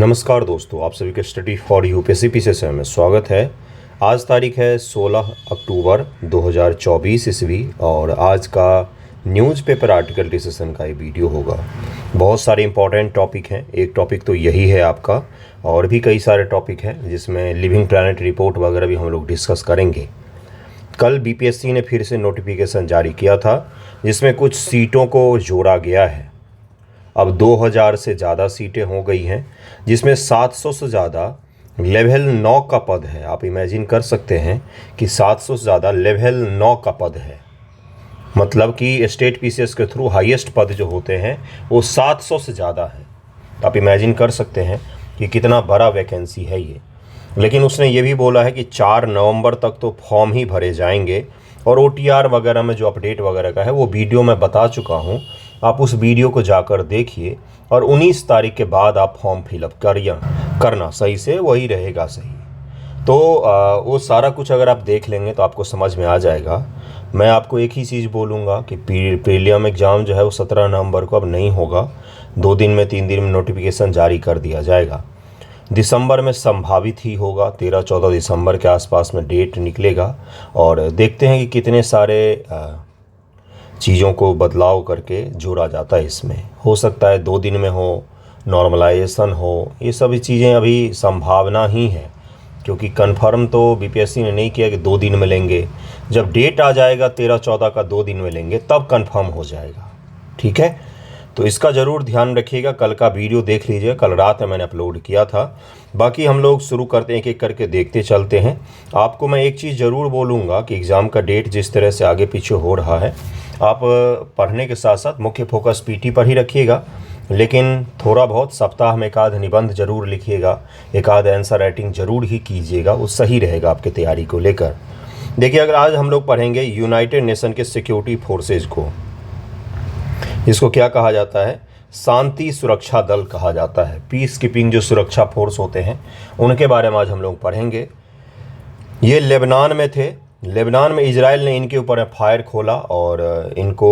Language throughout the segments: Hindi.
नमस्कार दोस्तों, आप सभी के स्टडी फॉर यूपीएससी से में स्वागत है। आज तारीख है 16 अक्टूबर 2024 ईस्वी और आज का न्यूज़पेपर आर्टिकल डिस्कशन का ये वीडियो होगा। बहुत सारे इंपॉर्टेंट टॉपिक हैं। एक टॉपिक तो यही है आपका, और भी कई सारे टॉपिक हैं जिसमें लिविंग प्लैनेट रिपोर्ट वगैरह भी हम लोग डिस्कस करेंगे। कल बीपीएससी ने फिर से नोटिफिकेशन जारी किया था जिसमें कुछ सीटों को जोड़ा गया है। अब 2000 से ज़्यादा सीटें हो गई हैं, जिसमें 700 से ज़्यादा लेवल 9 का पद है। आप इमेजिन कर सकते हैं कि 700 से ज़्यादा लेवल 9 का पद है, मतलब कि स्टेट पीसीएस के थ्रू हाईएस्ट पद जो होते हैं वो 700 से ज़्यादा है। आप इमेजिन कर सकते हैं कि कितना बड़ा वैकेंसी है ये। लेकिन उसने ये भी बोला है कि 4 नवंबर तक तो फॉर्म ही भरे जाएंगे, और ओटीआर वगैरह में जो अपडेट वगैरह का है वो वीडियो मैं बता चुका हूँ। आप उस वीडियो को जाकर देखिए और 19 तारीख के बाद आप फॉर्म फिलअप करना सही से, वही रहेगा सही। तो वो सारा कुछ अगर आप देख लेंगे तो आपको समझ में आ जाएगा। मैं आपको एक ही चीज़ बोलूँगा कि प्रीलियम एग्ज़ाम जो है वो 17 नवंबर को अब नहीं होगा। 2 दिन में 3 दिन में नोटिफिकेशन जारी कर दिया जाएगा। दिसंबर में संभावित ही होगा, 13-14 दिसंबर के आसपास में डेट निकलेगा। और देखते हैं कि कितने सारे चीज़ों को बदलाव करके जोड़ा जाता है। इसमें हो सकता है 2 दिन में हो, नॉर्मलाइजेशन हो, ये सभी चीज़ें अभी संभावना ही है, क्योंकि कंफर्म तो बीपीएससी ने नहीं किया कि 2 दिन में लेंगे। जब डेट आ जाएगा 13-14 का 2 दिन में लेंगे तब कंफर्म हो जाएगा। ठीक है, तो इसका ज़रूर ध्यान रखिएगा। कल का वीडियो देख लीजिए, कल रात में मैंने अपलोड किया था। बाकी हम लोग शुरू करते हैं, एक एक करके देखते चलते हैं। आपको मैं एक चीज़ ज़रूर बोलूँगा कि एग्ज़ाम का डेट जिस तरह से आगे पीछे हो रहा है, आप पढ़ने के साथ साथ मुख्य फोकस पीटी पर ही रखिएगा, लेकिन थोड़ा बहुत सप्ताह में एक आध निबंध ज़रूर लिखिएगा, एक आध आंसर राइटिंग ज़रूर ही कीजिएगा। वो सही रहेगा आपकी तैयारी को लेकर। देखिए, अगर आज हम लोग पढ़ेंगे यूनाइटेड नेशन के सिक्योरिटी फोर्सेज को, इसको क्या कहा जाता है, शांति सुरक्षा दल कहा जाता है। पीस कीपिंग जो सुरक्षा फोर्स होते हैं उनके बारे में आज हम लोग पढ़ेंगे। ये लेबनान में थे। लेबनान में इजराइल ने इनके ऊपर फायर खोला और इनको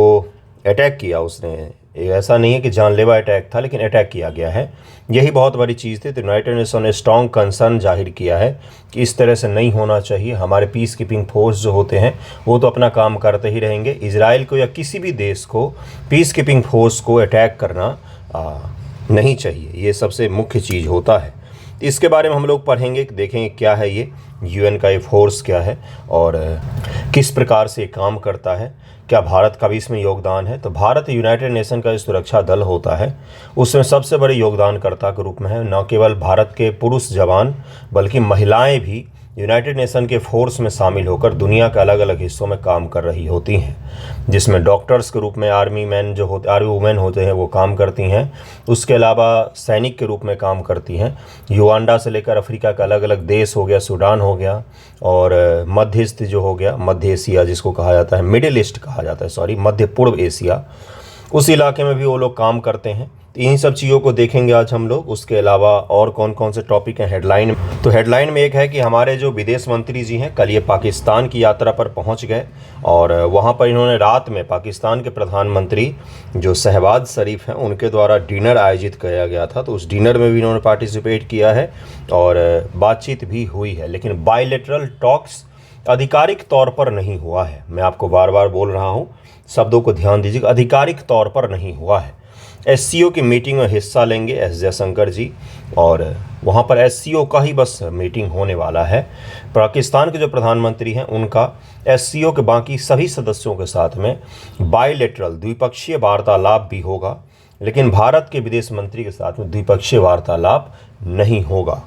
अटैक किया उसने। ऐसा नहीं है कि जानलेवा अटैक था, लेकिन अटैक किया गया है। यही बहुत बड़ी चीज़ थी। तो यूनाइटेड नेशन ने स्ट्रॉन्ग कंसर्न जाहिर किया है कि इस तरह से नहीं होना चाहिए। हमारे पीस कीपिंग फोर्स जो होते हैं वो तो अपना काम करते ही रहेंगे। इजराइल को या किसी भी देश को पीस कीपिंग फोर्स को अटैक करना नहीं चाहिए। ये सबसे मुख्य चीज़ होता है। इसके बारे में हम लोग पढ़ेंगे, देखेंगे क्या है ये यूएन का ये फोर्स क्या है और किस प्रकार से काम करता है, क्या भारत का भी इसमें योगदान है। तो भारत यूनाइटेड नेशन का जो सुरक्षा दल होता है उसमें सबसे बड़े योगदानकर्ता के रूप में है। न केवल भारत के पुरुष जवान बल्कि महिलाएं भी यूनाइटेड नेशन के फोर्स में शामिल होकर दुनिया के अलग अलग हिस्सों में काम कर रही होती हैं, जिसमें डॉक्टर्स के रूप में आर्मी वुमेन होते हैं वो काम करती हैं। उसके अलावा सैनिक के रूप में काम करती हैं। युगांडा से लेकर अफ्रीका का अलग अलग देश हो गया, सूडान हो गया, और मध्यस्थ जो हो गया, मध्य एशिया जिसको कहा जाता है, मिडिल ईस्ट कहा जाता है, सॉरी, मध्य पूर्व एशिया, उस इलाके में भी वो लोग काम करते हैं। तो इन सब चीज़ों को देखेंगे आज हम लोग। उसके अलावा और कौन कौन से टॉपिक हैं हेडलाइन में, तो हेडलाइन में एक है कि हमारे जो विदेश मंत्री जी हैं कल ये पाकिस्तान की यात्रा पर पहुंच गए, और वहां पर इन्होंने रात में पाकिस्तान के प्रधानमंत्री जो शहबाज शरीफ हैं उनके द्वारा डिनर आयोजित किया गया था। तो उस डिनर में भी इन्होंने पार्टिसिपेट किया है और बातचीत भी हुई है, लेकिन बायलैटरल टॉक्स आधिकारिक तौर पर नहीं हुआ है। मैं आपको बार बार बोल रहा हूँ, शब्दों को ध्यान दीजिएगा, आधिकारिक तौर पर नहीं हुआ है। एससीओ की मीटिंग में हिस्सा लेंगे एस जयशंकर जी, और वहाँ पर एससीओ का ही बस मीटिंग होने वाला है। पाकिस्तान के जो प्रधानमंत्री हैं उनका एससीओ के बाकी सभी सदस्यों के साथ में बायलैटरल द्विपक्षीय वार्तालाप भी होगा, लेकिन भारत के विदेश मंत्री के साथ में द्विपक्षीय वार्तालाप नहीं होगा।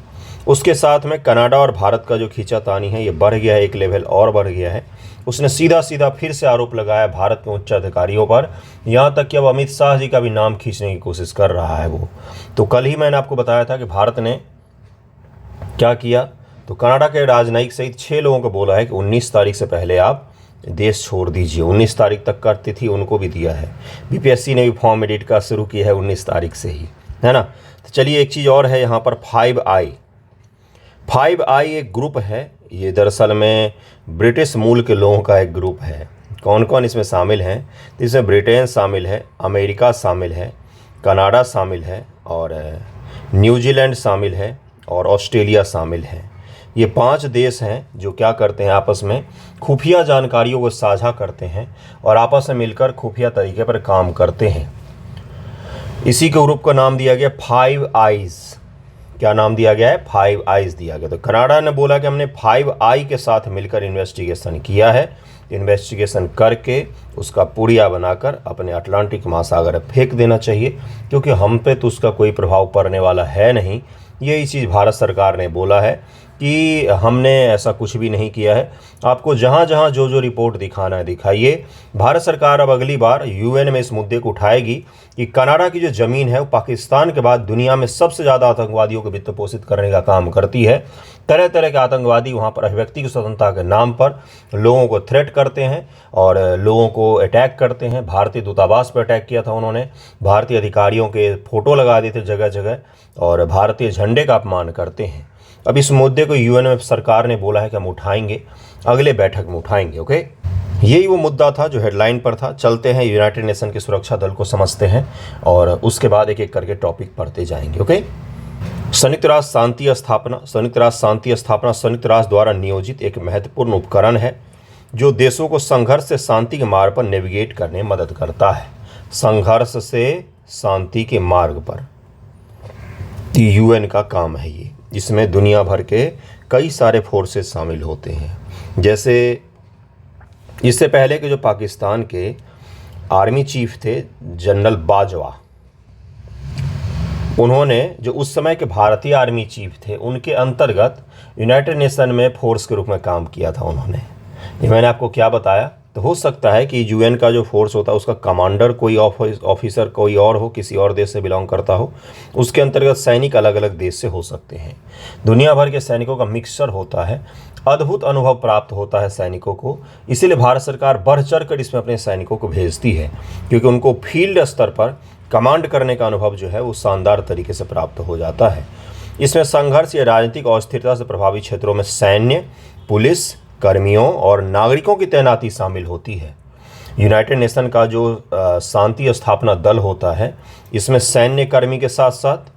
उसके साथ में कनाडा और भारत का जो खींचातानी है ये बढ़ गया है, एक लेवल और बढ़ गया है। उसने सीधा सीधा फिर से आरोप लगाया भारत के उच्च अधिकारियों पर, यहाँ तक कि अब अमित शाह जी का भी नाम खींचने की कोशिश कर रहा है वो। तो कल ही मैंने आपको बताया था कि भारत ने क्या किया, तो कनाडा के राजनयिक सहित 6 लोगों को बोला है कि 19 तारीख से पहले आप देश छोड़ दीजिए। 19 तारीख तक का तिथि उनको भी दिया है। बीपीएससी ने भी फॉर्म एडिट का शुरू किया है 19 तारीख से ही, है ना। तो चलिए, एक चीज़ और है यहाँ पर, 5i एक ग्रुप है। ये दरअसल में ब्रिटिश मूल के लोगों का एक ग्रुप है। कौन कौन इसमें शामिल हैं, तो इसमें ब्रिटेन शामिल है, अमेरिका शामिल है, कनाडा शामिल है, और न्यूजीलैंड शामिल है और ऑस्ट्रेलिया शामिल है। ये 5 देश हैं जो क्या करते हैं, आपस में खुफिया जानकारियों को साझा करते हैं और आपस में मिलकर खुफिया तरीके पर काम करते हैं। इसी के ग्रुप का नाम दिया गया 5 आइज़। क्या नाम दिया गया है? 5 आइज़ दिया गया। तो कनाडा ने बोला कि हमने 5 आई के साथ मिलकर इन्वेस्टिगेशन किया है। इन्वेस्टिगेशन करके उसका पुड़िया बनाकर अपने अटलांटिक महासागर में फेंक देना चाहिए, क्योंकि हम पे तो उसका कोई प्रभाव पड़ने वाला है नहीं। यही चीज़ भारत सरकार ने बोला है कि हमने ऐसा कुछ भी नहीं किया है। आपको जहाँ जहाँ जो जो रिपोर्ट दिखाना है दिखाइए। भारत सरकार अब अगली बार यूएन में इस मुद्दे को उठाएगी कि कनाडा की जो ज़मीन है वो पाकिस्तान के बाद दुनिया में सबसे ज़्यादा आतंकवादियों को वित्त पोषित करने का काम करती है। तरह तरह के आतंकवादी वहाँ पर अभिव्यक्ति की स्वतंत्रता के नाम पर लोगों को थ्रेट करते हैं और लोगों को अटैक करते हैं। भारतीय दूतावास पर अटैक किया था उन्होंने, भारतीय अधिकारियों के फ़ोटो लगा देते जगह जगह और भारतीय झंडे का अपमान करते हैं। अब इस मुद्दे को यूएन में सरकार ने बोला है कि हम उठाएंगे, अगले बैठक में उठाएंगे। ओके, यही वो मुद्दा था जो हेडलाइन पर था। चलते हैं यूनाइटेड नेशन के सुरक्षा दल को समझते हैं और उसके बाद एक एक करके टॉपिक पढ़ते जाएंगे। ओके, संयुक्त राष्ट्र शांति स्थापना। संयुक्त राष्ट्र शांति स्थापना संयुक्त राष्ट्र द्वारा नियोजित एक महत्वपूर्ण उपकरण है जो देशों को संघर्ष से शांति के मार्ग पर नेविगेट करने में मदद करता है। संघर्ष से शांति के मार्ग पर यूएन का काम है ये, जिसमें दुनिया भर के कई सारे फोर्सेस शामिल होते हैं। जैसे इससे पहले के जो पाकिस्तान के आर्मी चीफ थे जनरल बाजवा, उन्होंने जो उस समय के भारतीय आर्मी चीफ थे उनके अंतर्गत यूनाइटेड नेशन में फोर्स के रूप में काम किया था उन्होंने। ये मैंने आपको क्या बताया, तो हो सकता है कि यूएन का जो फोर्स होता है उसका कमांडर कोई ऑफिसर कोई और हो, किसी और देश से बिलोंग करता हो। उसके अंतर्गत सैनिक अलग अलग देश से हो सकते हैं। दुनिया भर के सैनिकों का मिक्सचर होता है। अद्भुत अनुभव प्राप्त होता है सैनिकों को, इसीलिए भारत सरकार बढ़ चढ़ कर इसमें अपने सैनिकों को भेजती है, क्योंकि उनको फील्ड स्तर पर कमांड करने का अनुभव जो है वो शानदार तरीके से प्राप्त हो जाता है। इसमें संघर्ष या राजनीतिक अस्थिरता से प्रभावित क्षेत्रों में सैन्य, पुलिस कर्मियों और नागरिकों की तैनाती शामिल होती है। यूनाइटेड नेशन का जो शांति स्थापना दल होता है, इसमें सैन्य कर्मी के साथ साथ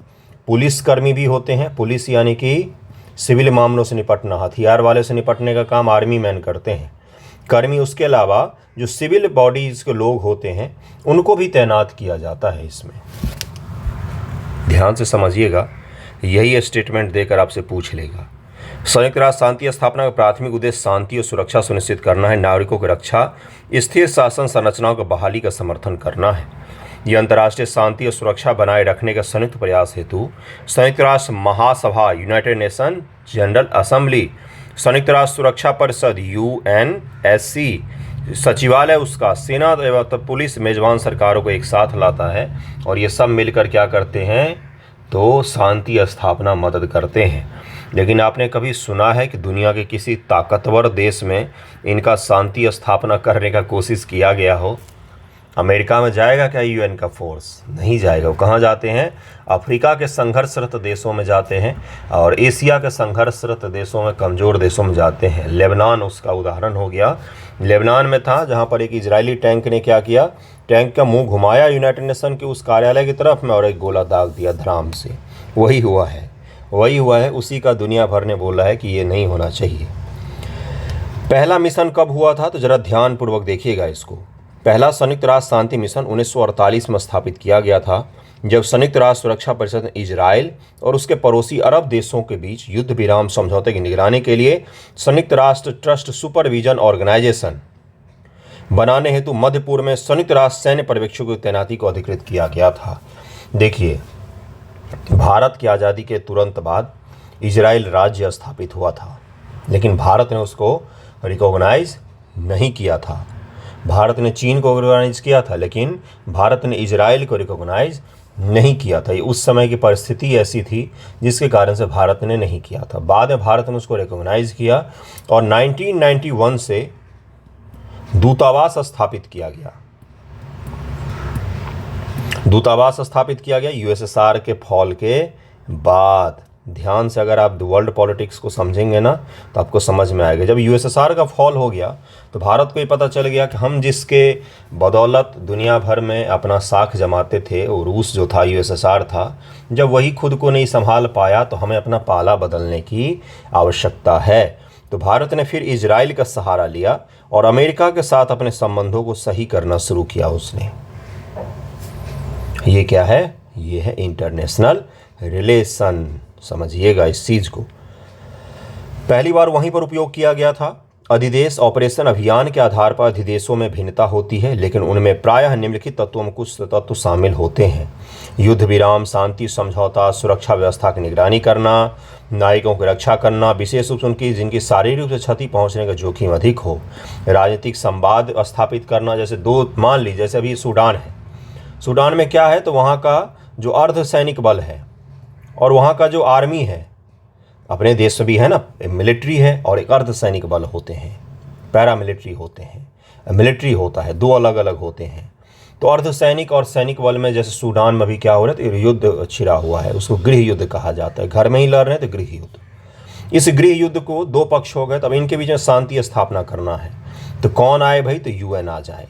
पुलिस कर्मी भी होते हैं। पुलिस यानी कि सिविल मामलों से निपटना, हथियार वाले से निपटने का काम आर्मी मैन करते हैं कर्मी। उसके अलावा जो सिविल बॉडीज़ के लोग होते हैं उनको भी तैनात किया जाता है। इसमें ध्यान से समझिएगा, यही स्टेटमेंट देकर आपसे पूछ लेगा। संयुक्त राष्ट्र शांति स्थापना का प्राथमिक उद्देश्य शांति और सुरक्षा सुनिश्चित करना है, नागरिकों की रक्षा, स्थिर शासन संरचनाओं की बहाली का समर्थन करना है। यह अंतर्राष्ट्रीय शांति और सुरक्षा बनाए रखने का संयुक्त प्रयास हेतु संयुक्त राष्ट्र महासभा, यूनाइटेड नेशन जनरल असेंबली, संयुक्त राष्ट्र सुरक्षा परिषद यूएनएससी, सचिवालय उसका, सेना एवं पुलिस मेजबान सरकारों को एक साथ लाता है और ये सब मिलकर क्या करते हैं, तो शांति स्थापना मदद करते हैं। लेकिन आपने कभी सुना है कि दुनिया के किसी ताकतवर देश में इनका शांति स्थापना करने का कोशिश किया गया हो? अमेरिका में जाएगा क्या यूएन का फोर्स? नहीं जाएगा। वो कहाँ जाते हैं? अफ्रीका के संघर्षरत देशों में जाते हैं और एशिया के संघर्षरत देशों में, कमज़ोर देशों में जाते हैं। लेबनान उसका उदाहरण हो गया। लेबनान में था जहाँ पर एक इजरायली टैंक ने क्या किया, टैंक का मुंह घुमाया यूनाइटेड नेशन के उस कार्यालय की तरफ में और एक गोला दाग दिया धड़ाम से। वही हुआ है। उसी का दुनिया भर ने बोला है कि ये नहीं होना चाहिए। पहला मिशन कब हुआ था, तो ज़रा ध्यानपूर्वक देखिएगा इसको। पहला संयुक्त राष्ट्र शांति मिशन 1948 में स्थापित किया गया था, जब संयुक्त राष्ट्र सुरक्षा परिषद ने इजराइल और उसके पड़ोसी अरब देशों के बीच युद्ध विराम समझौते की निगरानी के लिए संयुक्त राष्ट्र ट्रस्ट सुपरविजन ऑर्गेनाइजेशन बनाने हेतु मध्य पूर्व में संयुक्त राष्ट्र सैन्य पर्यवेक्षकों की तैनाती को अधिकृत किया गया था। देखिए, भारत की आज़ादी के तुरंत बाद इजराइल राज्य स्थापित हुआ था, लेकिन भारत ने उसको रिकॉग्नाइज नहीं किया था। भारत ने चीन को रिकॉग्नाइज किया था, लेकिन भारत ने इजराइल को रिकॉग्नाइज नहीं किया था। ये उस समय की परिस्थिति ऐसी थी जिसके कारण से भारत ने नहीं किया था। बाद में भारत ने उसको रिकॉग्नाइज किया और 1991 से दूतावास स्थापित किया गया। यूएसएसआर के फॉल के बाद ध्यान से अगर आप वर्ल्ड पॉलिटिक्स को समझेंगे ना तो आपको समझ में आएगा। जब यूएसएसआर का फॉल हो गया तो भारत को ये पता चल गया कि हम जिसके बदौलत दुनिया भर में अपना साख जमाते थे, वो रूस जो था, यूएसएसआर था, जब वही खुद को नहीं संभाल पाया तो हमें अपना पाला बदलने की आवश्यकता है। तो भारत ने फिर इजराइल का सहारा लिया और अमेरिका के साथ अपने संबंधों को सही करना शुरू किया उसने। ये क्या है? ये है इंटरनेशनल रिलेशन। समझिएगा इस चीज़ को। पहली बार वहीं पर उपयोग किया गया था। अधिदेश ऑपरेशन अभियान के आधार पर अधिदेशों में भिन्नता होती है, लेकिन उनमें प्रायः निम्नलिखित तत्वों में कुछ तत्व शामिल होते हैं: युद्ध विराम, शांति समझौता, सुरक्षा व्यवस्था की निगरानी करना, नागरिकों की रक्षा करना, विशेष रूप से उनकी जिनकी शारीरिक रूप से क्षति पहुंचने का जोखिम अधिक हो, राजनीतिक संवाद स्थापित करना। जैसे मान लीजिए जैसे अभी सूडान है, सूडान में क्या है तो वहाँ का जो अर्धसैनिक बल है और वहाँ का जो आर्मी है, अपने देश में भी है ना, मिलिट्री है और एक अर्धसैनिक बल होते हैं, पैरामिलिट्री होते हैं, मिलिट्री होता है, दो अलग अलग होते हैं। तो अर्धसैनिक और सैनिक बल में जैसे सूडान में भी क्या हो रहा है तो युद्ध छिड़ा हुआ है, उसको गृह युद्ध कहा जाता है। घर में ही लड़ रहे हैं तो गृह युद्ध। इस गृह युद्ध को दो पक्ष हो गए, तब इनके बीच में शांति स्थापना करना है। तो कौन आए भाई? तो यूएन आ जाए।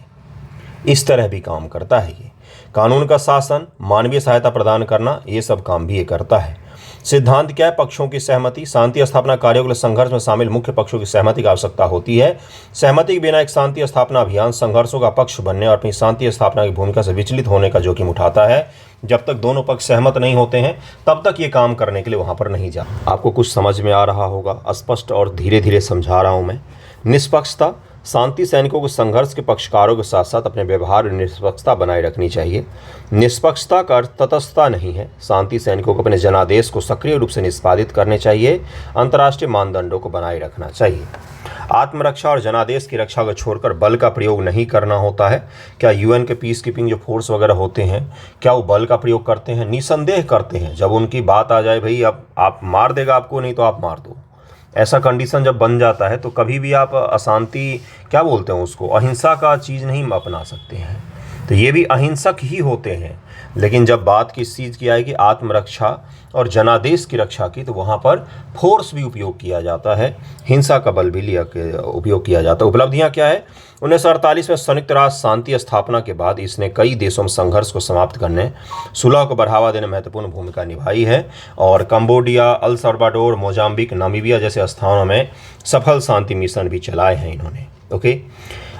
इस तरह भी काम करता है ये। कानून का शासन, मानवीय सहायता प्रदान करना, ये सब काम भी ये करता है। सिद्धांत क्या है? पक्षों की सहमति। शांति स्थापना कार्यों के लिए संघर्ष में शामिल मुख्य पक्षों की सहमति की आवश्यकता होती है। सहमति के बिना एक शांति स्थापना अभियान संघर्षों का पक्ष बनने और अपनी शांति स्थापना की भूमिका से विचलित होने का जोखिम उठाता है। जब तक दोनों पक्ष सहमत नहीं होते हैं तब तक ये काम करने के लिए वहां पर नहीं जा। आपको कुछ समझ में आ रहा होगा, स्पष्ट और धीरे धीरे समझा रहा हूं मैं। निष्पक्षता, शांति सैनिकों को संघर्ष के पक्षकारों के साथ साथ अपने व्यवहार में निष्पक्षता बनाए रखनी चाहिए। निष्पक्षता का अर्थ तटस्थता नहीं है। शांति सैनिकों को अपने जनादेश को सक्रिय रूप से निष्पादित करने चाहिए। अंतर्राष्ट्रीय मानदंडों को बनाए रखना चाहिए। आत्मरक्षा और जनादेश की रक्षा को छोड़कर बल का प्रयोग नहीं करना होता है। क्या यूएन के पीस कीपिंग जो फोर्स वगैरह होते हैं, क्या वो बल का प्रयोग करते हैं? निसंदेह करते हैं। जब उनकी बात आ जाए भाई अब आप मार देगा आपको, नहीं तो आप मार दो, ऐसा कंडीशन जब बन जाता है तो कभी भी आप अशांति, क्या बोलते हैं उसको, अहिंसा का चीज़ नहीं अपना सकते हैं। तो ये भी अहिंसक ही होते हैं। लेकिन जब बात किस चीज़ की आएगी, आत्मरक्षा और जनादेश की रक्षा की, तो वहाँ पर फोर्स भी उपयोग किया जाता है, हिंसा का बल भी उपयोग किया जाता है। उपलब्धियाँ क्या है? 1948 में संयुक्त राष्ट्र शांति स्थापना के बाद इसने कई देशों में संघर्ष को समाप्त करने, सुलह को बढ़ावा देने में महत्वपूर्ण भूमिका निभाई है और Cambodia, El Salvador, Mozambique, Namibia जैसे स्थानों में सफल शांति मिशन भी चलाए हैं इन्होंने। ओके,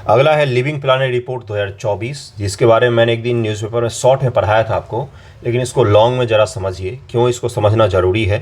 अगला है लिविंग प्लानेट रिपोर्ट 2024, जिसके बारे में मैंने एक दिन न्यूज़पेपर में शॉर्ट में पढ़ाया था आपको, लेकिन इसको लॉन्ग में ज़रा समझिए। क्यों इसको समझना ज़रूरी है?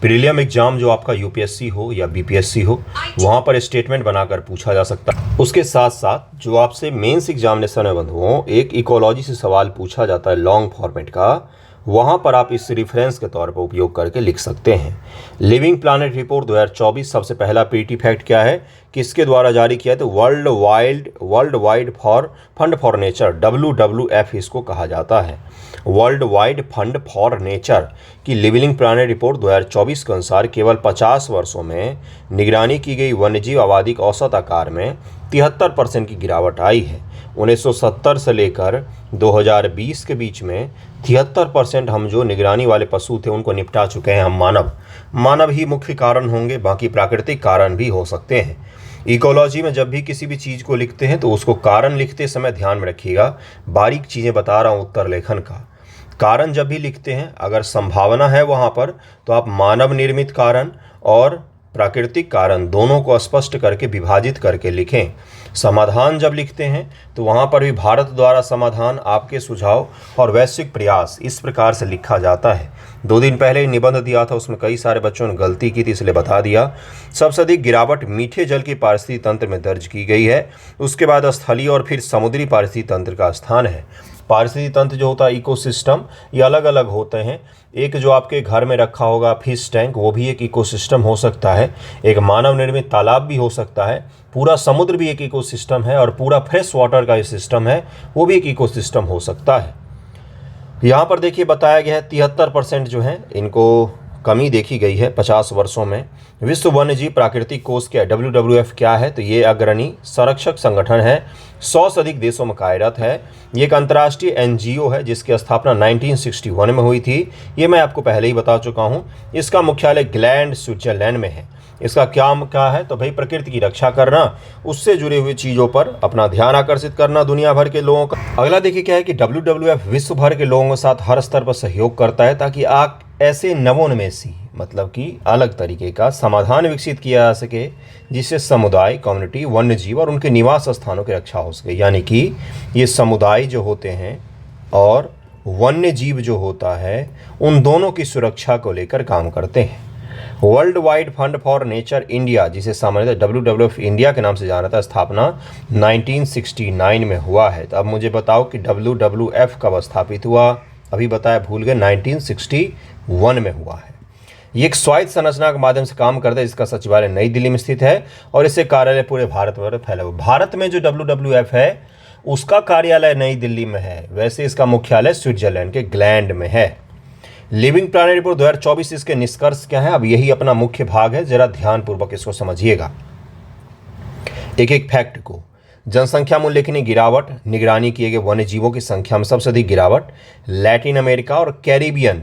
प्रीलियम एग्जाम जो आपका यूपीएससी हो या बीपीएससी हो, वहाँ पर स्टेटमेंट बनाकर पूछा जा सकता है। उसके साथ साथ जो आपसे मेंस एग्जामिनेशन में बंधुओं एक इकोलॉजी से सवाल पूछा जाता है लॉन्ग फॉर्मेट का, वहाँ पर आप इस रेफरेंस के तौर पर उपयोग करके लिख सकते हैं। लिविंग प्लानेट रिपोर्ट 2024 सबसे पहला पीटी फैक्ट क्या है, किसके द्वारा जारी किया है? तो world wide fund for nature, WWF इसको कहा जाता है, world wide fund for nature की लिविंग प्लानेट रिपोर्ट 2024 के अनुसार केवल 50 वर्षों में निगरानी की गई वन्यजीव आबादी के औसत आकार में 73% की गिरावट आई है। 1970 से लेकर 2020 के बीच में 73% हम जो निगरानी वाले पशु थे उनको निपटा चुके हैं। हम मानव ही मुख्य कारण होंगे, बाकी प्राकृतिक कारण भी हो सकते हैं। इकोलॉजी में जब भी किसी भी चीज़ को लिखते हैं तो उसको कारण लिखते समय ध्यान में रखिएगा, बारीक चीज़ें बता रहा हूँ उत्तर लेखन का। कारण जब भी लिखते हैं, अगर संभावना है वहाँ पर, तो आप मानव निर्मित कारण और प्राकृतिक कारण दोनों को स्पष्ट करके विभाजित करके लिखें। समाधान जब लिखते हैं तो वहाँ पर भी भारत द्वारा समाधान, आपके सुझाव और वैश्विक प्रयास, इस प्रकार से लिखा जाता है। 2 दिन पहले निबंध दिया था, उसमें कई सारे बच्चों ने गलती की थी, इसलिए बता दिया। सबसे अधिक गिरावट मीठे जल की पारिस्थितिकी तंत्र में दर्ज की गई है। उसके बाद स्थलीय और फिर समुद्री पारिस्थितिकी तंत्र का स्थान है। पारिस्थितिकी तंत्र जो होता है, इकोसिस्टम, ये अलग अलग होते हैं। एक जो आपके घर में रखा होगा फिश टैंक, वो भी एक इकोसिस्टम हो सकता है। एक मानव निर्मित तालाब भी हो सकता है। पूरा समुद्र भी एक इकोसिस्टम है और पूरा फ्रेश वाटर का सिस्टम है, वो भी एक इकोसिस्टम हो सकता है। यहाँ पर देखिए बताया गया है 73% जो है इनको कमी देखी गई है 50 वर्षों में। विश्व वन्यजीव प्राकृतिक कोष क्या है, WWF क्या है, तो ये अग्रणी संरक्षक संगठन है, 100 से अधिक देशों में कार्यरत है। ये एक अंतर्राष्ट्रीय NGO है जिसकी स्थापना 1961 में हुई थी। ये मैं आपको पहले ही बता चुका हूँ। इसका मुख्यालय ग्लैंड स्विट्जरलैंड में है। इसका क्या है, तो भाई प्रकृति की रक्षा करना, उससे जुड़े हुए चीज़ों पर अपना ध्यान आकर्षित करना दुनिया भर के लोगों का। अगला देखिए क्या है कि WWF विश्व भर के लोगों के साथ हर स्तर पर सहयोग करता है ताकि आप ऐसे नवोन्मेषी मतलब कि अलग तरीके का समाधान विकसित किया जा सके जिससे समुदाय, कम्युनिटी, वन्यजीव और उनके निवास स्थानों की रक्षा हो सके। यानी कि ये समुदाय जो होते हैं और वन्यजीव जो होता है उन दोनों की सुरक्षा को लेकर काम करते हैं। World wide fund for nature India, जिसे सामान्यतः WWF इंडिया के नाम से जाना था, स्थापना 1969 में हुआ है। तो अब मुझे बताओ कि WWF कब स्थापित हुआ? अभी बताया, भूल गए, 1961 में हुआ है। ये एक स्वायत्त संरचना के माध्यम से काम करता है जिसका सचिवालय नई दिल्ली में स्थित है और इससे कार्यालय पूरे भारत में फैला हुआ। भारत में जो WWF है उसका कार्यालय नई दिल्ली में है, वैसे इसका मुख्यालय स्विट्जरलैंड के ग्लैंड में है। लिविंग प्लानेट रिपोर्ट 2024, इसके निष्कर्ष क्या है? अब यही अपना मुख्य भाग है, जरा ध्यानपूर्वक इसको समझिएगा एक एक फैक्ट को। जनसंख्या में उल्लेखनीय गिरावट, निगरानी किए गए वन्यजीवों की संख्या में सबसे अधिक गिरावट लैटिन अमेरिका और कैरिबियन,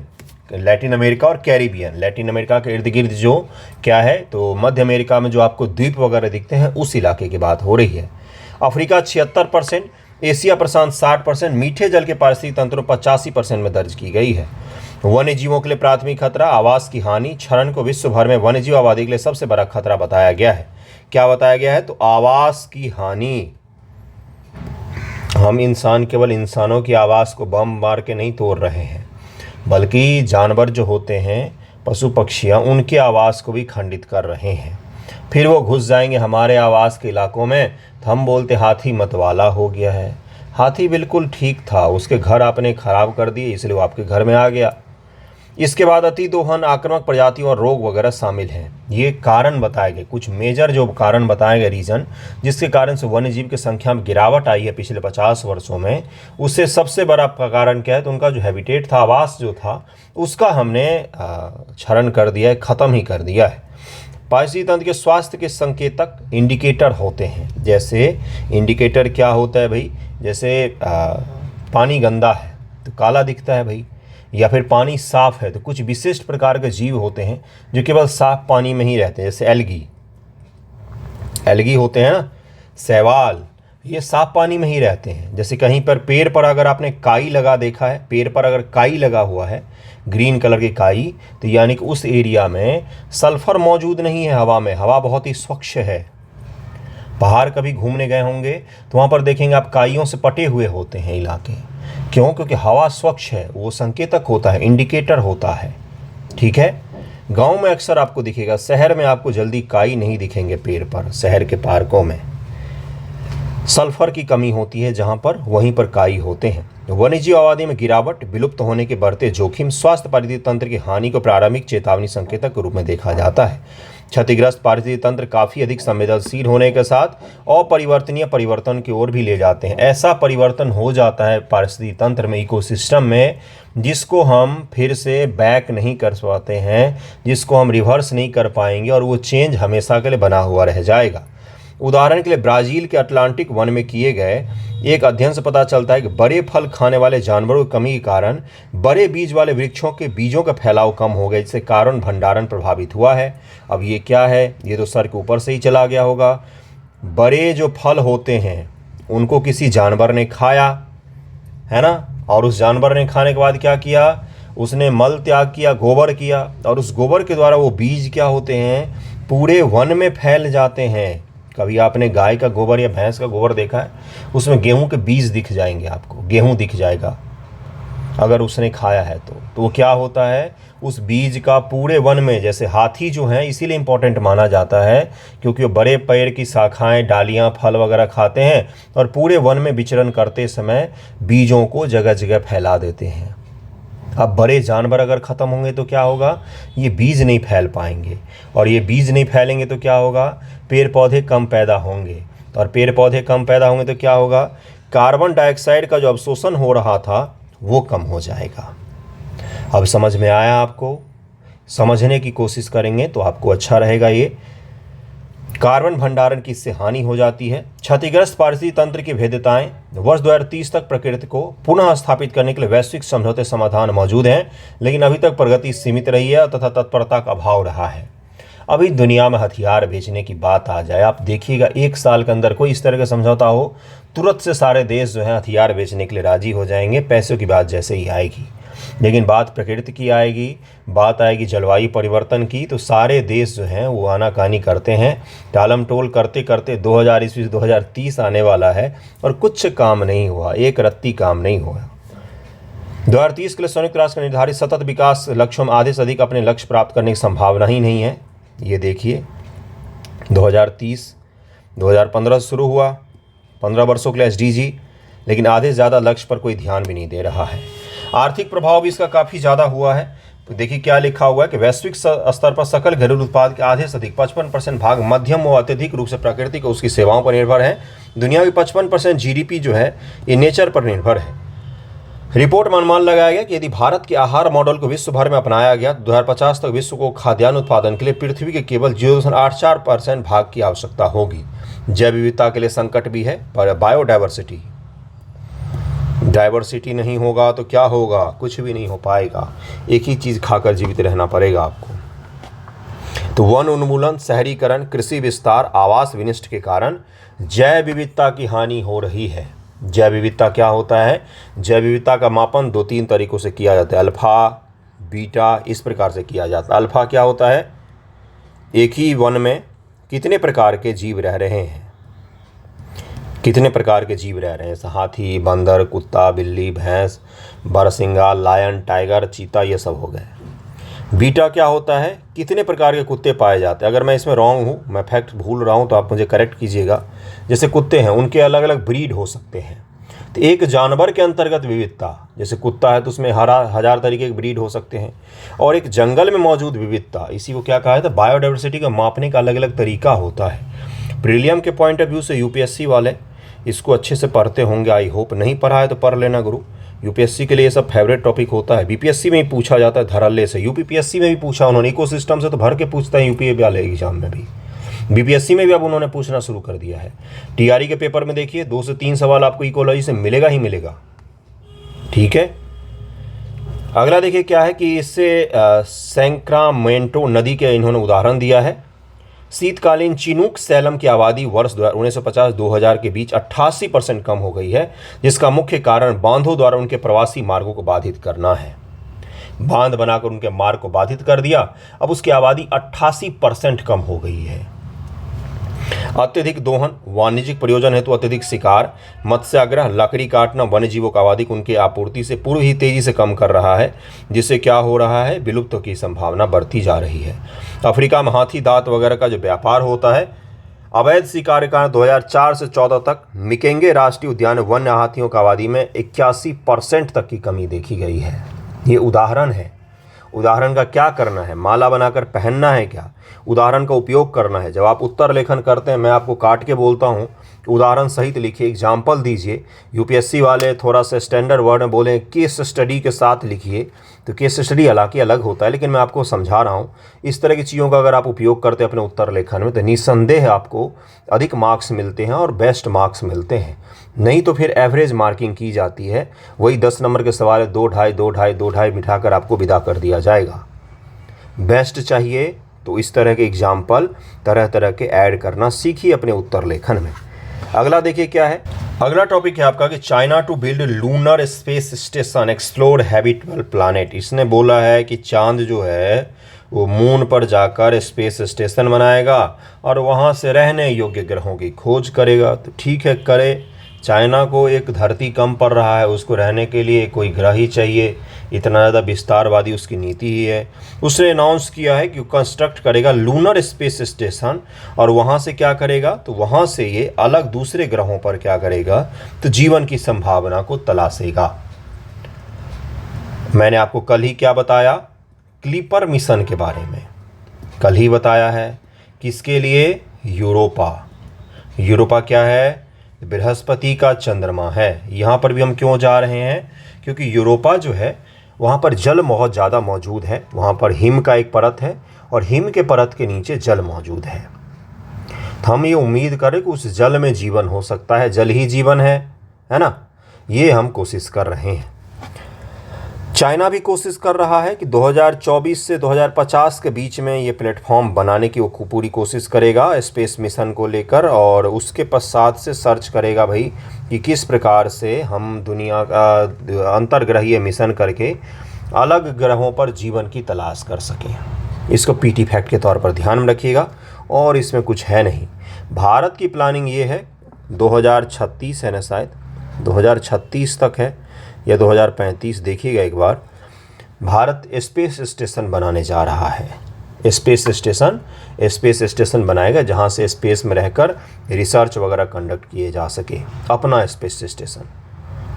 लैटिन अमेरिका के इर्द गिर्द जो क्या है, तो मध्य अमेरिका में जो आपको द्वीप वगैरह दिखते हैं उस इलाके की बात हो रही है। अफ्रीका 76%, एशिया प्रशांत 60%, मीठे जल के पारिस्थितिक तंत्रों 85% में दर्ज की गई है। वन्यजीवों के लिए प्राथमिक खतरा आवास की हानि, क्षरण को विश्व भर में वन्यजीव आबादी के लिए सबसे बड़ा खतरा बताया गया है। क्या बताया गया है? तो आवास की हानि। हम इंसान केवल इंसानों की आवास को बम मार के नहीं तोड़ रहे हैं, बल्कि जानवर जो होते हैं, पशु पक्षियाँ, उनके आवास को भी खंडित कर रहे हैं। फिर वो घुस जाएंगे हमारे आवास के इलाकों में, तो हम बोलते हाथी मतवाला हो गया है। हाथी बिल्कुल ठीक था, उसके घर आपने खराब कर दिए इसलिए वो आपके घर में आ गया। इसके बाद अतिदोहन, आक्रामक प्रजातियों और रोग वगैरह शामिल हैं। ये कारण बताए गए, कुछ मेजर जो कारण बताए गए रीजन जिसके कारण से वन्यजीव की संख्या में गिरावट आई है पिछले 50 वर्षों में, उससे सबसे बड़ा कारण क्या है? तो उनका जो हैबिटेट था, आवास जो था, उसका हमने क्षरण कर दिया है, ख़त्म ही कर दिया है। पारिस्थितिक तंत्र के स्वास्थ्य के संकेतक इंडिकेटर होते हैं। जैसे इंडिकेटर क्या होता है भाई? जैसे पानी गंदा है तो काला दिखता है भाई, या फिर पानी साफ है तो कुछ विशिष्ट प्रकार के जीव होते हैं जो केवल साफ पानी में ही रहते हैं। जैसे एल्गी होते हैं ना, शैवाल, ये साफ पानी में ही रहते हैं। जैसे कहीं पर पेड़ पर अगर आपने काई लगा देखा है, पेड़ पर अगर काई लगा हुआ है, ग्रीन कलर की काई, तो यानी कि उस एरिया में सल्फर मौजूद नहीं है हवा में, हवा बहुत ही स्वच्छ है। बाहर कभी घूमने गए होंगे तो वहाँ पर देखेंगे आप काइयों से पटे हुए होते हैं इलाके। क्यों? क्योंकि हवा स्वच्छ है, वो संकेतक होता है, इंडिकेटर होता है। ठीक है, गांव में अक्सर आपको दिखेगा, शहर में आपको जल्दी काई नहीं दिखेंगे पेड़ पर। शहर के पार्कों में सल्फर की कमी होती है जहां पर, वहीं पर काई होते हैं। वन्यजीव आबादी में गिरावट, विलुप्त होने के बढ़ते जोखिम, स्वास्थ्य पारिस्थितिक तंत्र की हानि को प्रारंभिक चेतावनी संकेतक के रूप में देखा जाता है। क्षतिग्रस्त पारिस्थितिक तंत्र काफ़ी अधिक संवेदनशील होने के साथ अपरिवर्तनीय परिवर्तन की ओर भी ले जाते हैं। ऐसा परिवर्तन हो जाता है पारिस्थितिक तंत्र में, इकोसिस्टम में, जिसको हम फिर से बैक नहीं कर पाते हैं, जिसको हम रिवर्स नहीं कर पाएंगे और वो चेंज हमेशा के लिए बना हुआ रह जाएगा। उदाहरण के लिए ब्राज़ील के अटलांटिक वन में किए गए एक अध्ययन से पता चलता है कि बड़े फल खाने वाले जानवरों की कमी के कारण बड़े बीज वाले वृक्षों के बीजों का फैलाव कम हो गया, जिससे कार्बन भंडारण प्रभावित हुआ है। अब ये क्या है? ये तो सर के ऊपर से ही चला गया होगा। बड़े जो फल होते हैं उनको किसी जानवर ने खाया है ना, और उस जानवर ने खाने के बाद क्या किया? उसने मल त्याग किया, गोबर किया, और उस गोबर के द्वारा वो बीज क्या होते हैं? पूरे वन में फैल जाते हैं। कभी आपने गाय का गोबर या भैंस का गोबर देखा है? उसमें गेहूं के बीज दिख जाएंगे आपको, गेहूं दिख जाएगा अगर उसने खाया है तो वो क्या होता है? उस बीज का पूरे वन में, जैसे हाथी जो हैं इसीलिए इम्पोर्टेंट माना जाता है क्योंकि वो बड़े पेड़ की शाखाएं, डालियां, फल वगैरह खाते हैं और पूरे वन में विचरण करते समय बीजों को जगह जगह फैला देते हैं। अब बड़े जानवर अगर ख़त्म होंगे तो क्या होगा? ये बीज नहीं फैल पाएंगे, और ये बीज नहीं फैलेंगे तो क्या होगा? पेड़ पौधे कम पैदा होंगे, और पेड़ पौधे कम पैदा होंगे तो क्या होगा? कार्बन डाइऑक्साइड का जो अवशोषण हो रहा था वो कम हो जाएगा। अब समझ में आया आपको? समझने की कोशिश करेंगे तो आपको अच्छा रहेगा। ये कार्बन भंडारण की इससे हानि हो जाती है। क्षतिग्रस्त पारिस्थितिकी तंत्र की भेद्यताएं। वर्ष 2030 तक प्रकृति को पुनः स्थापित करने के लिए वैश्विक समझौते समाधान मौजूद हैं, लेकिन अभी तक प्रगति सीमित रही है तथा तत्परता का अभाव रहा है। अभी दुनिया में हथियार बेचने की बात आ जाए, आप देखिएगा 1 साल के अंदर कोई इस तरह का समझौता हो, तुरंत से सारे देश जो है हथियार बेचने के लिए राजी हो जाएंगे, पैसों की बात जैसे ही आएगी। लेकिन बात प्रकृति की आएगी, बात आएगी जलवायु परिवर्तन की, तो सारे देश जो हैं वो आनाकानी करते हैं। टालम टोल करते करते 2000 ईस्वी से 2030 आने वाला है और कुछ काम नहीं हुआ, एक रत्ती काम नहीं हुआ। 2030 के लिए संयुक्त राष्ट्र के निर्धारित सतत विकास लक्ष्यों में आधे से अधिक अपने लक्ष्य प्राप्त करने की संभावना ही नहीं है। ये देखिए 2030 2015 से शुरू हुआ, 15 वर्षों के लिए SDG, लेकिन आधे से ज़्यादा लक्ष्य पर कोई ध्यान भी नहीं दे रहा है। आर्थिक प्रभाव भी इसका काफ़ी ज़्यादा हुआ है। तो देखिए क्या लिखा हुआ है कि वैश्विक स्तर पर सकल घरेलू उत्पाद के आधे से अधिक 55% भाग मध्यम व अत्यधिक रूप से प्राकृतिक और उसकी सेवाओं पर निर्भर है। दुनिया की 55% GDP जो है ये नेचर पर निर्भर है। रिपोर्ट में अनुमान लगाया गया कि यदि भारत के आहार मॉडल को विश्व भर में अपनाया गया तो 2050 तक विश्व को खाद्यान्न उत्पादन के लिए पृथ्वी के केवल 0.84% भाग की आवश्यकता होगी। जैव विविधता के लिए संकट भी है, पर डाइवर्सिटी नहीं होगा तो क्या होगा, कुछ भी नहीं हो पाएगा। एक ही चीज़ खाकर जीवित रहना पड़ेगा आपको। तो वन उन्मूलन, शहरीकरण, कृषि विस्तार, आवास विनिष्ट के कारण जैव विविधता की हानि हो रही है। जैव विविधता क्या होता है? जैव विविधता का मापन 2-3 तरीकों से किया जाता है। अल्फा, बीटा, इस प्रकार से किया जाता है। अल्फा क्या होता है? एक ही वन में कितने प्रकार के जीव रह रहे हैं, कितने प्रकार के जीव रह रहे हैं। हाथी, बंदर, कुत्ता, बिल्ली, भैंस, बारहसिंगा, लायन, टाइगर, चीता, ये सब हो गए। बीटा क्या होता है? कितने प्रकार के कुत्ते पाए जाते हैं। अगर मैं इसमें रॉन्ग हूँ, मैं फैक्ट भूल रहा हूँ तो आप मुझे करेक्ट कीजिएगा। जैसे कुत्ते हैं, उनके अलग अलग ब्रीड हो सकते हैं। तो एक जानवर के अंतर्गत विविधता, जैसे कुत्ता है तो उसमें 1000 तरीके के ब्रीड हो सकते हैं। और एक जंगल में मौजूद विविधता, इसी को क्या कहा है? तो बायोडाइवर्सिटी का मापने का अलग अलग तरीका होता है। प्रीलियम के पॉइंट ऑफ व्यू से UPSC वाले इसको अच्छे से पढ़ते होंगे, आई होप। नहीं पढ़ा है तो पढ़ लेना गुरु। UPSC के लिए ये सब फेवरेट टॉपिक होता है। BPSC में ही पूछा जाता है धड़ल्ले से, UPPSC में भी पूछा उन्होंने, इकोसिस्टम से तो भर के पूछता है UPA वाले एग्जाम में भी। BPSC में भी अब उन्होंने पूछना शुरू कर दिया है। TRE के पेपर में देखिए 2 से 3 सवाल आपको इकोलॉजी से मिलेगा ही मिलेगा। ठीक है, अगला देखिए क्या है कि इससे सैक्रामेंटो नदी के इन्होंने उदाहरण दिया है। शीतकालीन चिनूक सैलम की आबादी वर्ष 1950-2000 के बीच 88% कम हो गई है, जिसका मुख्य कारण बांधों द्वारा उनके प्रवासी मार्गों को बाधित करना है। बांध बनाकर उनके मार्ग को बाधित कर दिया, अब उसकी आबादी 88% कम हो गई है। अत्यधिक दोहन, वाणिज्यिक प्रयोजन हेतु अत्यधिक शिकार, मत्स्याग्रह, लकड़ी काटना वन्य जीवों का आबादी उनकी आपूर्ति से पूर्व ही तेजी से कम कर रहा है, जिससे क्या हो रहा है? विलुप्त की संभावना बढ़ती जा रही है। अफ्रीका में हाथी दांत वगैरह का जो व्यापार होता है, अवैध शिकार के कारण 2004 से 14 तक मिकेंगे राष्ट्रीय उद्यान वन्य हाथियों की आबादी में 81% तक की कमी देखी गई है। ये उदाहरण है। उदाहरण का क्या करना है? माला बनाकर पहनना है क्या? उदाहरण का उपयोग करना है। जब आप उत्तर लेखन करते हैं, मैं आपको काट के बोलता हूँ, उदाहरण सहित लिखिए, एग्जाम्पल दीजिए। UPSC वाले थोड़ा सा स्टैंडर्ड वर्ड में बोलें केस स्टडी के साथ लिखिए, तो केस स्टडी हालांकि अलग होता है, लेकिन मैं आपको समझा रहा हूँ। इस तरह की चीज़ों का अगर आप उपयोग करते हैं अपने उत्तर लेखन में तो निस्संदेह आपको अधिक मार्क्स मिलते हैं और बेस्ट मार्क्स मिलते हैं। नहीं तो फिर एवरेज मार्किंग की जाती है, वही 10 नंबर के सवाल 2.5 मिठाकर आपको विदा कर दिया जाएगा। बेस्ट चाहिए तो इस तरह के एग्जाम्पल तरह तरह के ऐड करना सीखिए अपने उत्तर लेखन में। अगला देखिए क्या है। अगला टॉपिक है आपका कि China to build lunar space station explore habitable planet. इसने बोला है कि चांद जो है वो मून पर जाकर स्पेस स्टेशन बनाएगा और वहाँ से रहने योग्य ग्रहों की खोज करेगा। तो ठीक है, करे। चाइना को एक धरती कम पड़ रहा है, उसको रहने के लिए कोई ग्रह ही चाहिए, इतना ज़्यादा विस्तारवादी उसकी नीति ही है। उसने अनाउंस किया है कि कंस्ट्रक्ट करेगा लूनर स्पेस स्टेशन और वहाँ से क्या करेगा? तो वहाँ से ये अलग दूसरे ग्रहों पर क्या करेगा? तो जीवन की संभावना को तलाशेगा। मैंने आपको कल ही क्या बताया? क्लिपर मिशन के बारे में कल ही बताया है। किसके लिए? यूरोपा। यूरोपा क्या है? बृहस्पति का चंद्रमा है। यहाँ पर भी हम क्यों जा रहे हैं? क्योंकि यूरोपा जो है वहाँ पर जल बहुत ज़्यादा मौजूद है, वहाँ पर हिम का एक परत है और हिम के परत के नीचे जल मौजूद है। तो हम ये उम्मीद करें कि उस जल में जीवन हो सकता है, जल ही जीवन है ना। ये हम कोशिश कर रहे हैं। चाइना भी कोशिश कर रहा है कि 2024 से 2050 के बीच में ये प्लेटफॉर्म बनाने की वो पूरी कोशिश करेगा स्पेस मिशन को लेकर, और उसके पश्चात से सर्च करेगा भाई कि किस प्रकार से हम दुनिया का अंतर्ग्रहीय मिशन करके अलग ग्रहों पर जीवन की तलाश कर सकें। इसको पीटी फैक्ट के तौर पर ध्यान में रखिएगा, और इसमें कुछ है नहीं। भारत की प्लानिंग ये है 2036 है ना, शायद 2036 तक है या 2035, देखिएगा एक बार। भारत स्पेस स्टेशन बनाने जा रहा है। स्पेस स्टेशन बनाएगा जहां से स्पेस में रहकर रिसर्च वगैरह कंडक्ट किए जा सके, अपना स्पेस स्टेशन।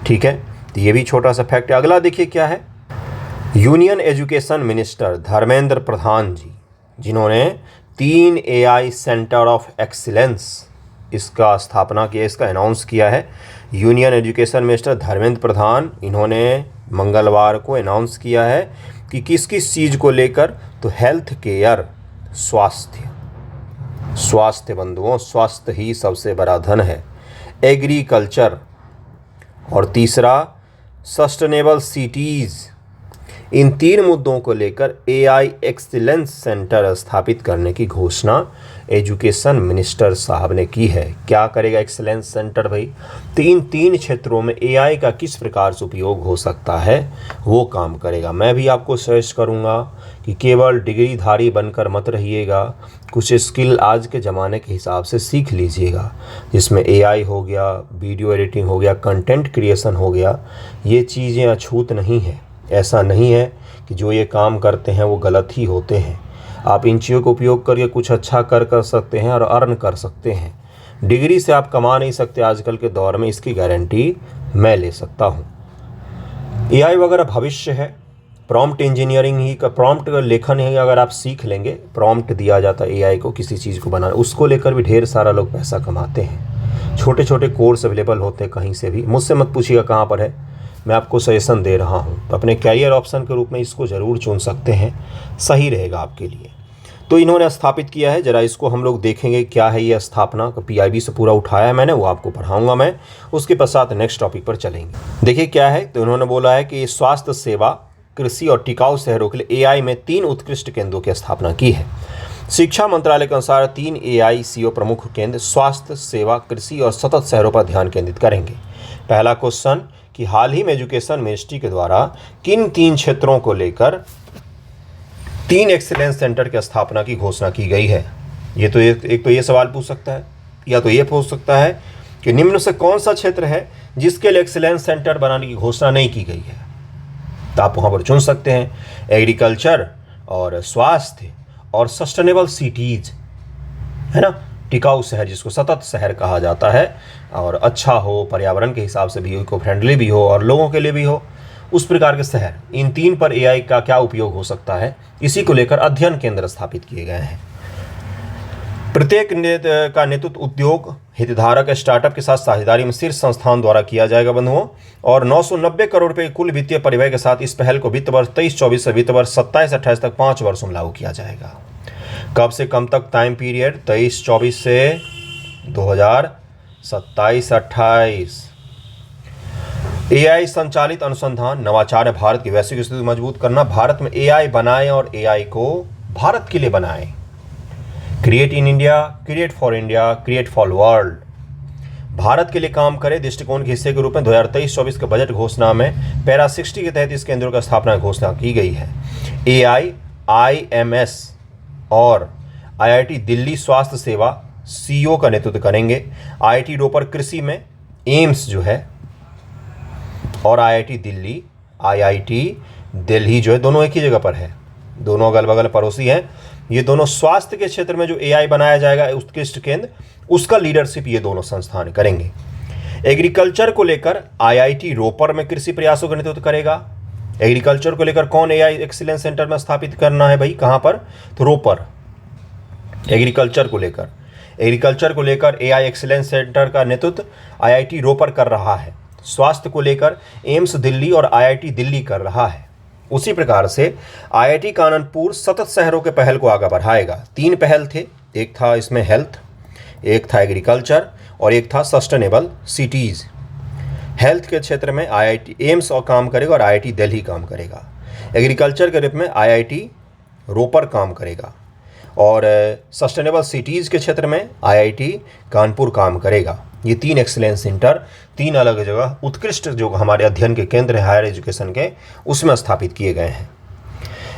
ठीक है, तो ये भी छोटा सा फैक्ट है। अगला देखिए क्या है। Union education minister Dharmendra Pradhan जी, जिन्होंने 3 AI सेंटर ऑफ एक्सीलेंस इसका स्थापना किया, इसका अनाउंस किया है। Union education minister Dharmendra Pradhan, इन्होंने मंगलवार को अनाउंस किया है कि किस किस चीज़ को लेकर, तो हेल्थ केयर, स्वास्थ्य बंधुओं, स्वास्थ्य ही सबसे बड़ा धन है, एग्रीकल्चर, और तीसरा सस्टेनेबल सिटीज़। इन 3 मुद्दों को लेकर AI एक्सीलेंस सेंटर स्थापित करने की घोषणा एजुकेशन मिनिस्टर साहब ने की है। क्या करेगा एक्सीलेंस सेंटर भाई? तो इन 3 क्षेत्रों में AI का किस प्रकार से उपयोग हो सकता है वो काम करेगा। मैं भी आपको सजेस्ट करूँगा कि केवल डिग्रीधारी बनकर मत रहिएगा, कुछ स्किल आज के ज़माने के हिसाब से सीख लीजिएगा, जिसमें AI हो गया, वीडियो एडिटिंग हो गया, कंटेंट क्रिएशन हो गया। ये चीज़ें अछूत नहीं है। ऐसा नहीं है कि जो ये काम करते हैं वो गलत ही होते हैं। आप इन चीज़ों का उपयोग करके कुछ अच्छा कर सकते हैं और अर्न कर सकते हैं। डिग्री से आप कमा नहीं सकते आजकल के दौर में, इसकी गारंटी मैं ले सकता हूँ। AI वगैरह भविष्य है। प्रॉम्प्ट इंजीनियरिंग ही का प्रॉम्प्ट लेखन ही अगर आप सीख लेंगे, प्रॉम्प्ट दिया जाता है AI को किसी चीज़ को बनाना, उसको लेकर भी ढेर सारा लोग पैसा कमाते हैं। छोटे छोटे कोर्स अवेलेबल होते हैं कहीं से भी। मुझसे मत पूछिएगा कहाँ पर है, मैं आपको सजेशन दे रहा हूँ। तो अपने कैरियर ऑप्शन के रूप में इसको ज़रूर चुन सकते हैं, सही रहेगा आपके लिए। तो इन्होंने स्थापित किया है, ज़रा इसको हम लोग देखेंगे क्या है ये स्थापना। PIB से पूरा उठाया है मैंने, वो आपको पढ़ाऊंगा मैं। उसके पश्चात नेक्स्ट टॉपिक पर चलेंगे। देखिए क्या है। तो इन्होंने बोला है कि स्वास्थ्य सेवा, कृषि और टिकाऊ शहरों के लिए AI में 3 उत्कृष्ट केंद्रों की स्थापना की है। शिक्षा मंत्रालय के अनुसार 3 AICO प्रमुख केंद्र स्वास्थ्य सेवा, कृषि और सतत शहरों पर ध्यान केंद्रित करेंगे। पहला क्वेश्चन कि हाल ही में एजुकेशन मिनिस्ट्री के द्वारा किन 3 क्षेत्रों को लेकर 3 एक्सीलेंस सेंटर की स्थापना की घोषणा की गई है। ये तो एक तो ये सवाल पूछ सकता है, या तो ये पूछ सकता है कि निम्न से कौन सा क्षेत्र है जिसके लिए एक्सीलेंस सेंटर बनाने की घोषणा नहीं की गई है। तो आप वहाँ पर चुन सकते हैं एग्रीकल्चर और स्वास्थ्य और सस्टेनेबल सिटीज, है ना, टिकाऊ शहर जिसको सतत शहर कहा जाता है, और अच्छा हो, पर्यावरण के हिसाब से भी इको फ्रेंडली भी हो और लोगों के लिए भी हो, उस प्रकार के शहर। इन 3 पर AI का क्या उपयोग हो सकता है, इसी को लेकर अध्ययन केंद्र स्थापित किए गए हैं। प्रत्येक का नेतृत्व उद्योग हितधारक स्टार्टअप के साथ साझेदारी में शीर्ष संस्थान द्वारा किया जाएगा बंधुओं, और 990 करोड़ रुपये कुल वित्तीय परिव्यय के साथ इस पहल को वित्त वर्ष 23-24 से वित्त वर्ष 27-28 तक 5 वर्षों में लागू किया जाएगा। कब से कम तक टाइम पीरियड? 23-24 से 2027-28। AI संचालित अनुसंधान नवाचार में भारत की वैश्विक स्थिति मजबूत करना। भारत में AI बनाएं और AI को भारत के लिए बनाएं। Create in India, create for India, create for world. Bharat के लिए काम करें दृष्टिकोण के हिस्से के रूप में 2023-24 के बजट घोषणा में पैरा 60 के तहत इस केंद्रों की स्थापना की घोषणा की गई है। AI IMS और IIT दिल्ली स्वास्थ्य सेवा CO का नेतृत्व करेंगे। IIT रोपर कृषि में, एम्स जो है, और IIT दिल्ली जो है, दोनों एक ही जगह पर है, दोनों अगल बगल पड़ोसी हैं। ये दोनों स्वास्थ्य के क्षेत्र में जो AI बनाया जाएगा उत्कृष्ट केंद्र, उसका लीडरशिप ये दोनों संस्थान करेंगे। एग्रीकल्चर को लेकर IIT रोपर में कृषि प्रयासों का नेतृत्व करेगा। एग्रीकल्चर को लेकर कौन AI एक्सीलेंस सेंटर में स्थापित करना है भाई, कहाँ पर? तो रोपर। एग्रीकल्चर को लेकर AI एक्सीलेंस सेंटर का नेतृत्व IIT रोपर कर रहा है। स्वास्थ्य को लेकर एम्स दिल्ली और IIT दिल्ली कर रहा है। उसी प्रकार से आईआईटी कानपुर सतत शहरों के पहल को आगे बढ़ाएगा। 3 पहल थे, एक था इसमें हेल्थ, एक था एग्रीकल्चर और एक था सस्टेनेबल सिटीज़। हेल्थ के क्षेत्र में आईआईटी एम्स और काम करेगा और आईआईटी दिल्ली काम करेगा। एग्रीकल्चर के रूप में आईआईटी रोपर काम करेगा और सस्टेनेबल सिटीज़ के क्षेत्र में आईआईटी कानपुर काम करेगा। ये 3 एक्सीलेंस सेंटर 3 अलग जगह उत्कृष्ट जो हमारे अध्ययन के केंद्र है हायर एजुकेशन के, उसमें स्थापित किए गए हैं।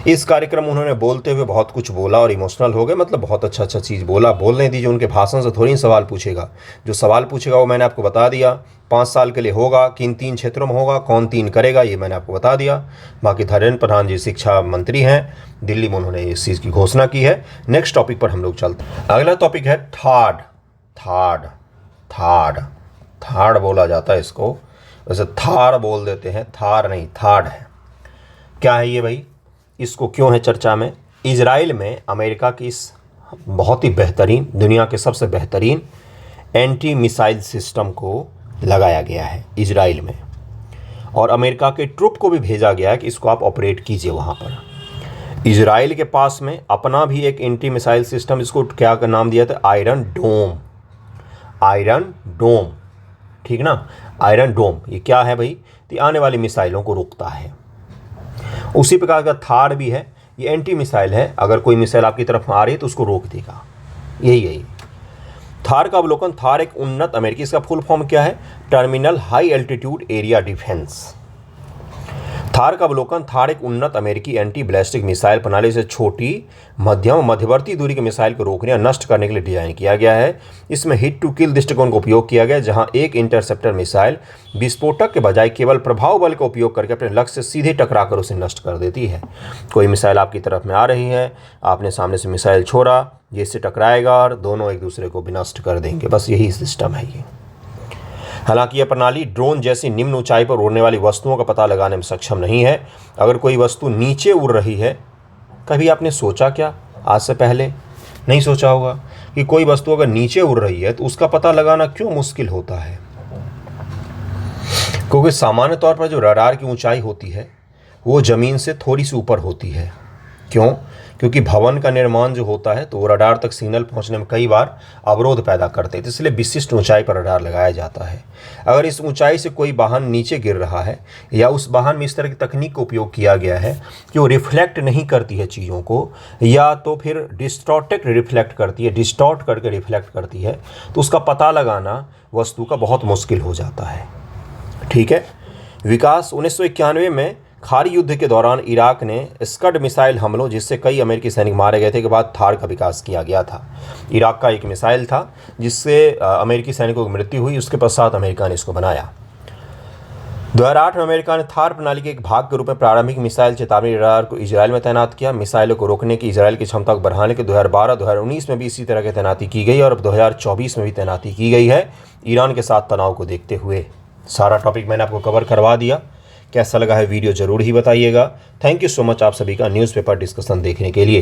इस कार्यक्रम उन्होंने बोलते हुए बहुत कुछ बोला और इमोशनल हो गए, मतलब बहुत अच्छा चीज़ बोला। बोलने दीजिए, उनके भाषण से थोड़ी सवाल पूछेगा। जो सवाल पूछेगा वो मैंने आपको बता दिया। 5 साल के लिए होगा, किन 3 क्षेत्रों में होगा, कौन 3 करेगा, ये मैंने आपको बता दिया। बाकी धर्मेंद्र प्रधान जी शिक्षा मंत्री हैं, दिल्ली में उन्होंने इस चीज़ की घोषणा की है। नेक्स्ट टॉपिक पर हम लोग चलते हैं। अगला टॉपिक है थार्ड बोला जाता है इसको, वैसे थार बोल देते हैं, थार नहीं थार्ड है। क्या है ये भाई, इसको क्यों है चर्चा में? इजराइल में अमेरिका की इस बहुत ही बेहतरीन, दुनिया के सबसे बेहतरीन एंटी मिसाइल सिस्टम को लगाया गया है इजराइल में, और अमेरिका के ट्रुप को भी भेजा गया है कि इसको आप ऑपरेट कीजिए वहाँ पर। इजराइल के पास में अपना भी एक एंटी मिसाइल सिस्टम, इसको क्या का नाम दिया था, आयरन डोम, ठीक ना, आयरन डोम। ये क्या है भाई, तो आने वाली मिसाइलों को रोकता है। उसी प्रकार का थार भी है, ये एंटी मिसाइल है, अगर कोई मिसाइल आपकी तरफ आ रही है तो उसको रोक देगा। यही थार का अवलोकन। थार एक उन्नत अमेरिकी, इसका फुल फॉर्म क्या है, terminal high altitude area defence. Thar का अवलोकन। थार एक उन्नत अमेरिकी एंटी बैलिस्टिक मिसाइल प्रणाली से छोटी, मध्यम और मध्यवर्ती दूरी के मिसाइल को रोकने और नष्ट करने के लिए डिजाइन किया गया है। इसमें हिट टू किल दृष्टिकोण का उपयोग किया गया, जहां एक इंटरसेप्टर मिसाइल विस्फोटक के बजाय केवल प्रभाव बल का उपयोग करके अपने लक्ष्य से सीधे टकराकर उसे नष्ट कर देती है। कोई मिसाइल आपकी तरफ में आ रही है, आपने सामने से मिसाइल छोड़ा, ये इससे टकराएगा और दोनों एक दूसरे को भी नष्ट कर देंगे। बस यही सिस्टम है ये। हालांकि यह प्रणाली ड्रोन जैसी निम्न ऊंचाई पर उड़ने वाली वस्तुओं का पता लगाने में सक्षम नहीं है। अगर कोई वस्तु नीचे उड़ रही है, कभी आपने सोचा क्या, आज से पहले नहीं सोचा होगा कि कोई वस्तु अगर नीचे उड़ रही है तो उसका पता लगाना क्यों मुश्किल होता है? क्योंकि सामान्य तौर पर जो रडार की ऊंचाई होती है वो ज़मीन से थोड़ी सी ऊपर होती है। क्यों? क्योंकि भवन का निर्माण जो होता है तो वो रडार तक सिग्नल पहुंचने में कई बार अवरोध पैदा करते हैं, तो इसलिए विशिष्ट ऊंचाई पर रडार लगाया जाता है। अगर इस ऊंचाई से कोई वाहन नीचे गिर रहा है या उस वाहन में इस तरह की तकनीक का उपयोग किया गया है कि वो रिफ्लेक्ट नहीं करती है चीज़ों को, या तो फिर डिस्टॉर्टेड रिफ्लेक्ट करती है, डिस्टॉर्ट करके रिफ्लेक्ट करती है, तो उसका पता लगाना वस्तु का बहुत मुश्किल हो जाता है। ठीक है। विकास 1991 में खारी युद्ध के दौरान इराक ने स्कड मिसाइल हमलों, जिससे कई अमेरिकी सैनिक मारे गए थे, के बाद थार का विकास किया गया था। इराक का एक मिसाइल था जिससे अमेरिकी सैनिकों की मृत्यु हुई, उसके पश्चात अमेरिका ने इसको बनाया। 2008 में अमेरिका ने थार प्रणाली के एक भाग के रूप में प्रारंभिक मिसाइल चेतावनी रडार को इजराइल में तैनात किया। मिसाइलों को रोकने की इजराइल की क्षमता को बढ़ाने के 2012-2019 में भी इसी तरह की तैनाती की गई और अब 2024 में भी तैनाती की गई है, ईरान के साथ तनाव को देखते हुए। सारा टॉपिक मैंने आपको कवर करवा दिया। कैसा लगा है वीडियो ज़रूर ही बताइएगा। थैंक यू सो मच आप सभी का न्यूज़पेपर डिस्कशन देखने के लिए।